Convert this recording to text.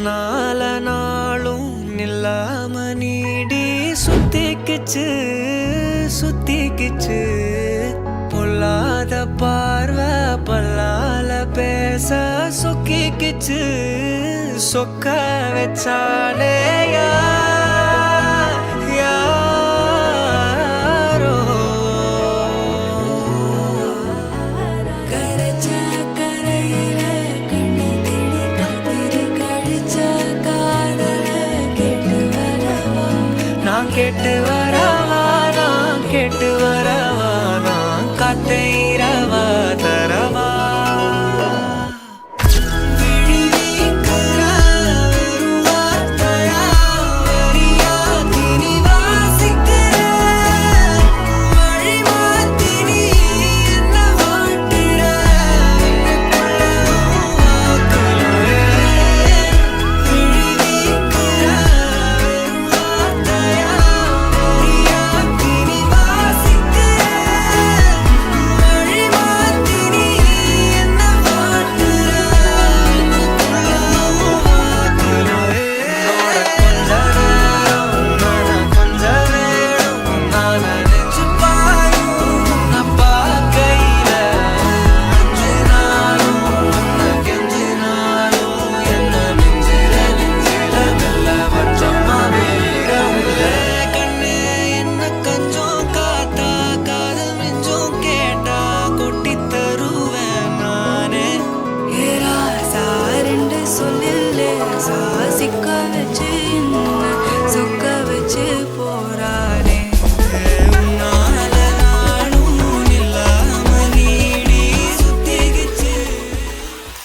நால நாளும் நில்லாம நீடி சுத்திக்கிச்சு சுத்திக்கிச்சு பொல்லாத பார்வை பல்லால பேச சொக்கிக்கிச்சு சொக்க வச்சாலே யாரோ நான் கேட்டு வரவா நான் கேட்டு வரவா நான் காத்தை இரவா தரவா சொல்லில்லே